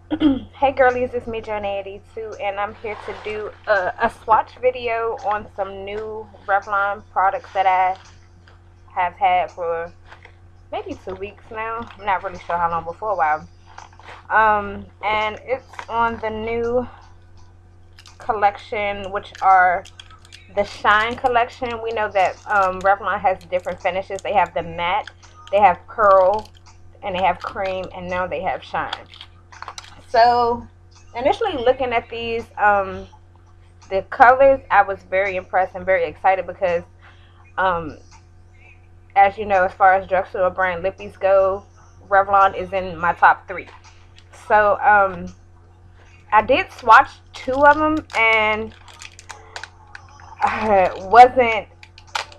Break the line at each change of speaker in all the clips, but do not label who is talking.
Hey girlies, it's me Journey82 and I'm here to do a swatch video on some new Revlon products that I have had for maybe 2 weeks now. I'm not really sure how long, but for a while. And it's on the new collection, which are the Shine collection. We know that Revlon has different finishes. They have the matte, they have pearl, and they have cream, and now they have shine. So initially looking at these, the colors, I was very impressed and very excited because, um, as you know, as far as drugstore brand lippies go, Revlon is in my top three. So I did swatch two of them and wasn't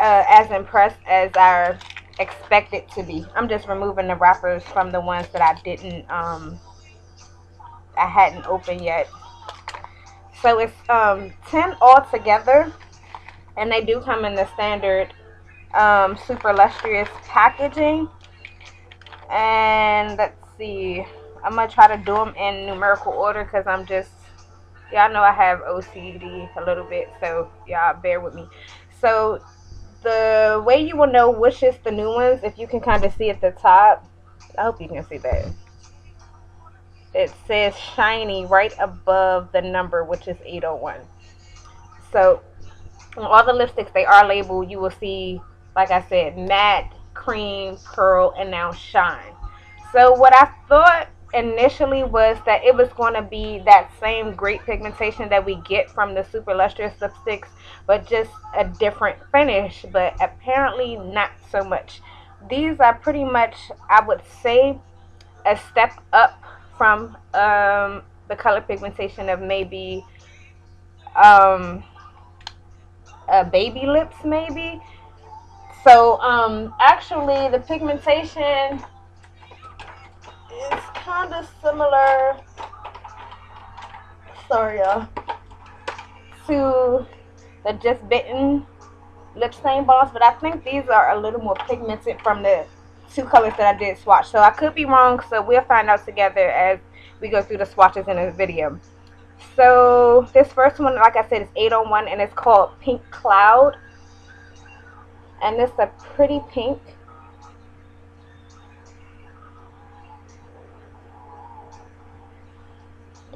as impressed as I expected to be. I'm just removing the wrappers from the ones that I hadn't opened yet. So it's 10 altogether, and they do come in the standard super lustrous packaging. And let's see, I'm gonna try to do them in numerical order because I'm just, y'all know I have OCD a little bit, so y'all bear with me. So the way you will know which is the new ones, if you can kind of see at the top, I hope you can see that. It says shiny right above the number, which is 801. So on all the lipsticks, they are labeled. You will see, like I said, matte, cream, pearl, and now shine. So what I thought initially was that it was going to be that same great pigmentation that we get from the super lustrous lipsticks, but just a different finish. But apparently not so much. These are pretty much, I would say, a step up from the color pigmentation of maybe um, baby lips, maybe. So actually the pigmentation is kind of similar, sorry y'all, to the Just Bitten lip stain balms, but I think these are a little more pigmented from the two colors that I did swatch. So I could be wrong, so we'll find out together as we go through the swatches in this video. So this first one, like I said, is 801 and it's called Pink Cloud. And it's a pretty pink.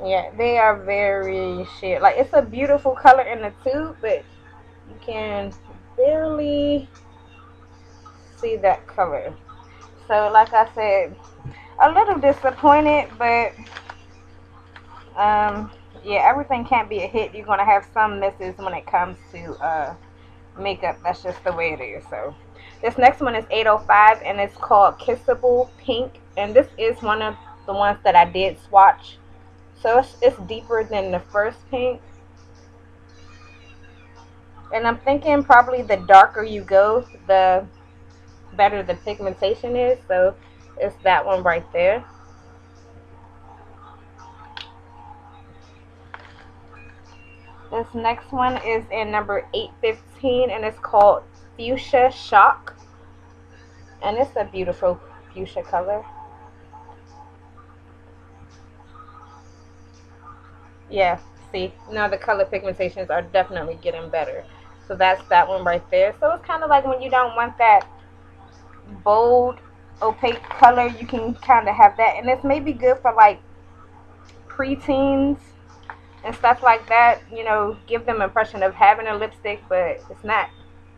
Yeah, they are very shit. Like, it's a beautiful color in the tube, but you can barely see that color. So, like I said, a little disappointed, but yeah, everything can't be a hit. You're gonna have some misses when it comes to makeup. That's just the way it is. So, this next one is 805, and it's called Kissable Pink, and this is one of the ones that I did swatch. So it's deeper than the first pink. And I'm thinking probably the darker you go, the better the pigmentation is. So it's that one right there. This next one is in number 815 and it's called Fuchsia Shock. And it's a beautiful fuchsia color. Yeah, see, now the color pigmentations are definitely getting better. So that's that one right there. So it's kind of like when you don't want that bold opaque color, you can kind of have that, and it's maybe good for like preteens and stuff like that. You know, give them impression of having a lipstick, but it's not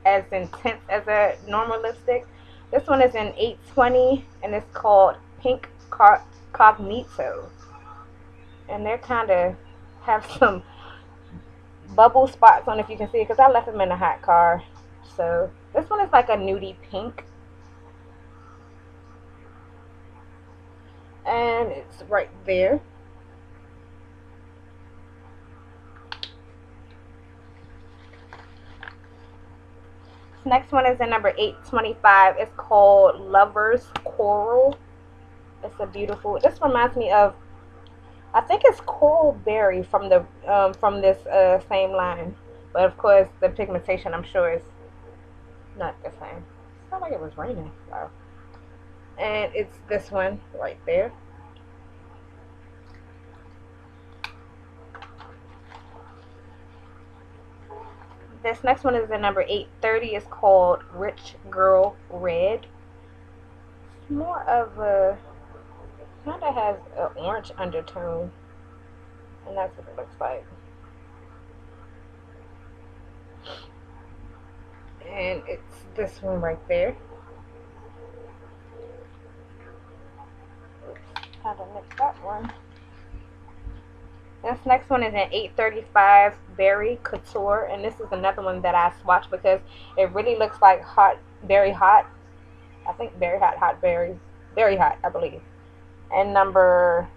as intense as a normal lipstick. This one is in 820 and it's called Pink Cognito, and they're kind of have some bubble spots on, if you can see it, because I left them in a hot car. So this one is like a nudie pink, and it's right there. Next one is in number 825. It's called Lover's Coral. It's a beautiful, this reminds me of, I think it's Coral Berry from this same line. But of course the pigmentation, I'm sure, is not the same. It sounded like it was raining. Wow. And it's this one right there. This next one is the number 830. It's called Rich Girl Red. It's more of a, kind of has an orange undertone, and that's what it looks like. And it's this one right there. Oops, kind of mixed that one. This next one is an 835 Berry Couture, and this is another one that I swatched because it really looks like hot, very hot. I think very hot, hot berry, very hot, I believe. And number,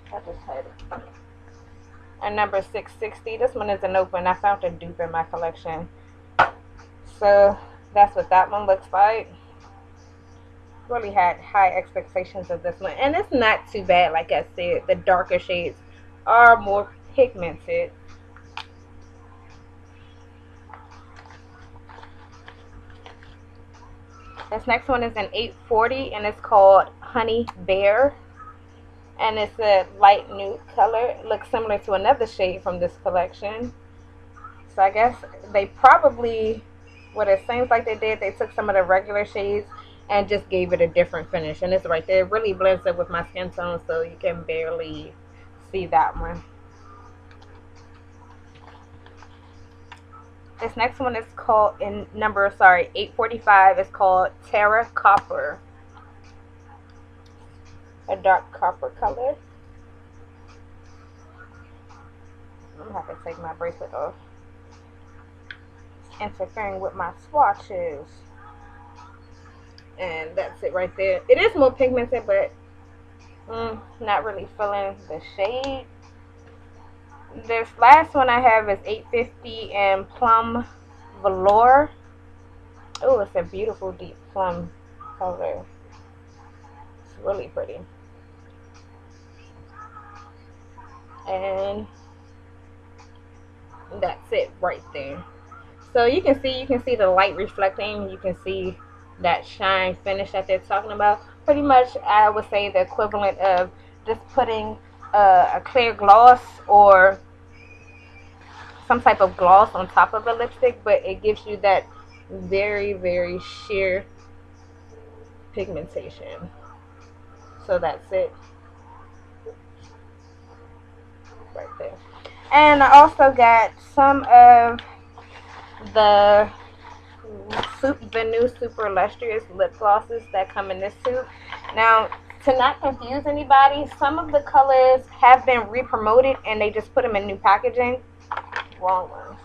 I just had it. And number 660. This one isn't open. I found a dupe in my collection, so that's what that one looks like. Really had high expectations of this one, and it's not too bad. Like I said, the darker shades are more pigmented. This next one is an 840, and it's called Honey Bear, and it's a light nude color. It looks similar to another shade from this collection, so I guess they probably, what it seems like they did, they took some of the regular shades and just gave it a different finish, and it's right there. It really blends up with my skin tone, so you can barely see that one. This next one is called, in number, 845, is called Terra Copper. A dark copper color. I'm gonna have to take my bracelet off. It's interfering with my swatches. And that's it right there. It is more pigmented, but not really feeling the shade. This last one I have is 850 in Plum Velour. Oh, it's a beautiful deep plum color. It's really pretty. And that's it right there. So you can see the light reflecting. You can see that shine finish that they're talking about. Pretty much, I would say the equivalent of just putting a clear gloss or some type of gloss on top of a lipstick, but it gives you that very, very sheer pigmentation. So that's it right there. And I also got some of the new Super Lustrous lip glosses that come in this tube. Now, to not confuse anybody, some of the colors have been re-promoted and they just put them in new packaging. Wrong one.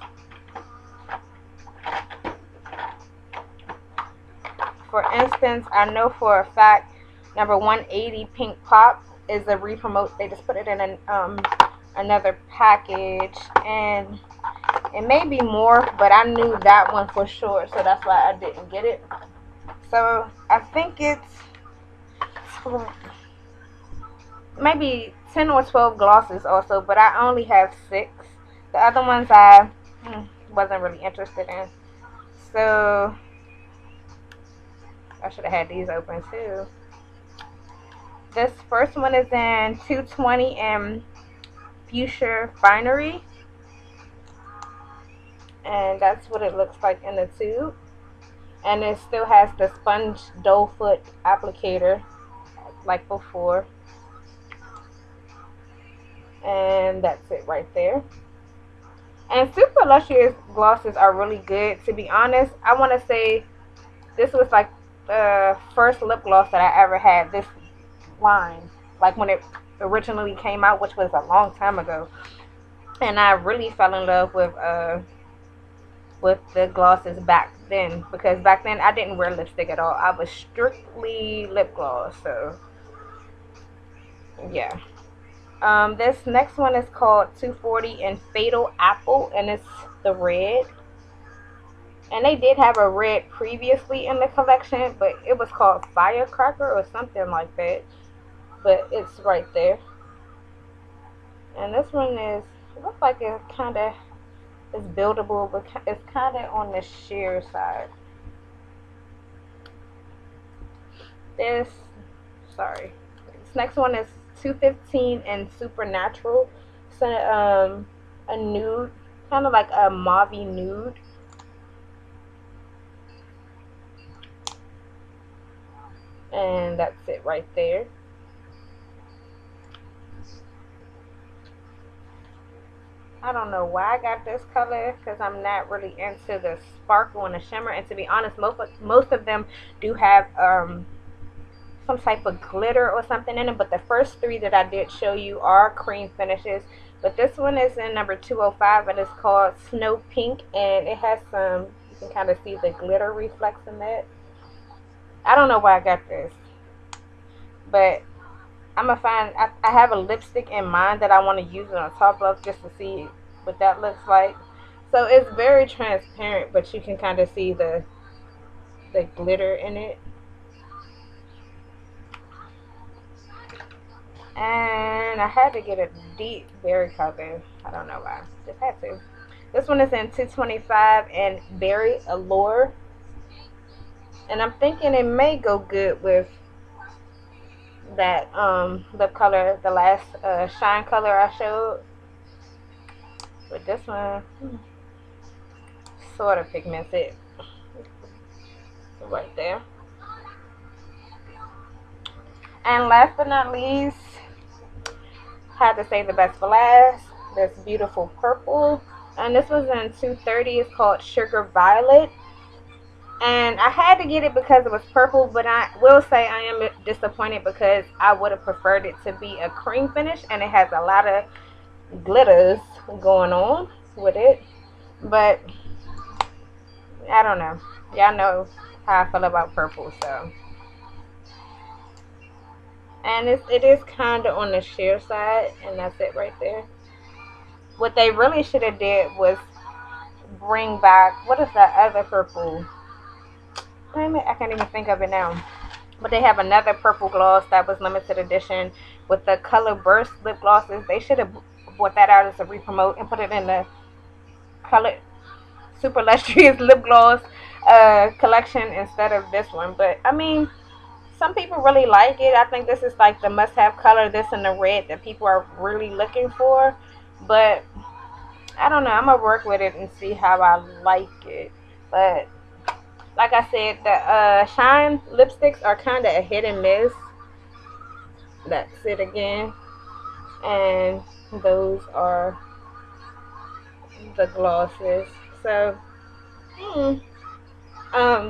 For instance, I know for a fact number 180 Pink Pop is a re-promote. They just put it in another package, and it may be more, but I knew that one for sure, so that's why I didn't get it. So I think it's maybe 10 or 12 glosses also, but I only have 6. The other ones I wasn't really interested in, so I should have had these open too. This first one is in 220 in Fuchsia Finery, and that's what it looks like in the tube. And it still has the sponge doe foot applicator like before, and that's it right there. And Super Lustrous glosses are really good. To be honest, I want to say this was like the first lip gloss that I ever had, this line, like when it originally came out, which was a long time ago. And I really fell in love with the glosses back then, because back then I didn't wear lipstick at all. I was strictly lip gloss. So yeah. This next one is called 240 in Fatal Apple, and it's the red. And they did have a red previously in the collection, but it was called Firecracker or something like that. But it's right there. And this one is, it looks like it kind of is buildable, but it's kind of on the sheer side. This next one is 215 in Supernatural. It's a nude, kind of like a mauvey nude. And that's it right there. I don't know why I got this color because I'm not really into the sparkle and the shimmer. And to be honest, most of them do have some type of glitter or something in them. But the first three that I did show you are cream finishes. But this one is in number 205 and it's called Snow Pink. And it has some, you can kind of see the glitter reflex in that. I don't know why I got this. But I'm gonna find. I have a lipstick in mind that I want to use it on top of just to see what that looks like. So it's very transparent, but you can kind of see the glitter in it. And I had to get a deep berry color. I don't know why. Just had to. This one is in 225 and Berry Allure. And I'm thinking it may go good with that lip color, the last shine color I showed. But this one sort of pigmented right there. And last but not least, had to save the best for last. This beautiful purple, and this was in 230. It's called Sugar Violet. And I had to get it because it was purple, but I will say I am disappointed because I would have preferred it to be a cream finish, and it has a lot of glitters going on with it. But I don't know. Y'all know how I feel about purple, so. And it is kind of on the sheer side, and that's it right there. What they really should have did was bring back, what is that other purple? Damn it, I can't even think of it now. But they have another purple gloss that was limited edition with the color burst lip glosses. They should have brought that out as a re-promote and put it in the color super lustrous lip gloss collection instead of this one. But I mean, some people really like it. I think this is like the must-have color, this and the red that people are really looking for. But I don't know, I'm gonna work with it and see how I like it. But like I said, the shine lipsticks are kind of a hit and miss. That's it again. And those are the glosses. So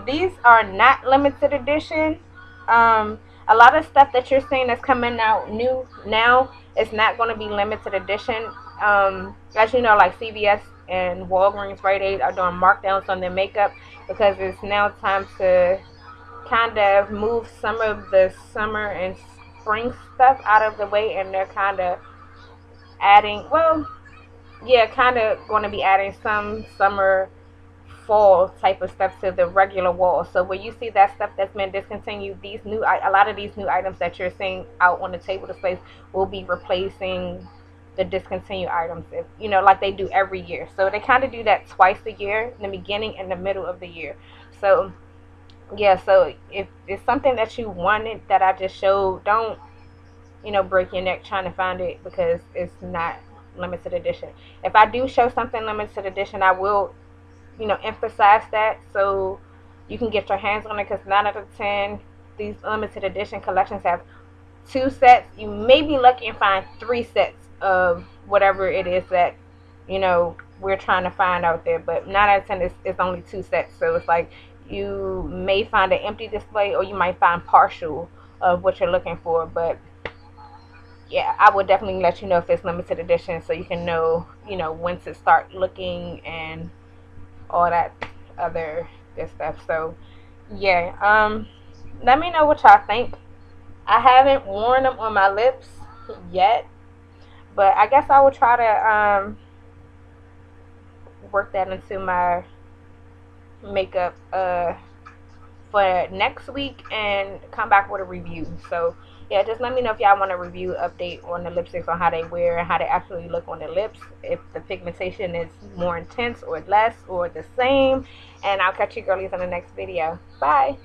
these are not limited edition. A lot of stuff that you're seeing that's coming out new now is not going to be limited edition. As you know, like CVS and Walgreens, Rite Aid are doing markdowns on their makeup because it's now time to kind of move some of the summer and spring stuff out of the way, and they're kind of adding, well, yeah, kind of going to be adding some summer fall type of stuff to the regular wall. So where you see that stuff that's been discontinued, a lot of these new items that you're seeing out on the table displays will be replacing the discontinued items, if you know, like they do every year. So they kind of do that twice a year, in the beginning and the middle of the year. So yeah, so if it's something that you wanted that I just showed, don't, you know, break your neck trying to find it because it's not limited edition. If I do show something limited edition, I will, you know, emphasize that so you can get your hands on it, because 9 out of 10 these limited edition collections have 2 sets. You may be lucky and find 3 sets of whatever it is that, you know, we're trying to find out there. But 9 out of 10 is only 2 sets, so it's like you may find an empty display or you might find partial of what you're looking for. But yeah, I would definitely let you know if it's limited edition so you can know, you know, when to start looking and all that other good stuff. So yeah, let me know what y'all think. I haven't worn them on my lips yet, but I guess I will try to work that into my makeup for next week and come back with a review. So yeah, just let me know if y'all want a review update on the lipsticks, on how they wear and how they actually look on the lips, if the pigmentation is more intense or less or the same. And I'll catch you girlies in the next video. Bye.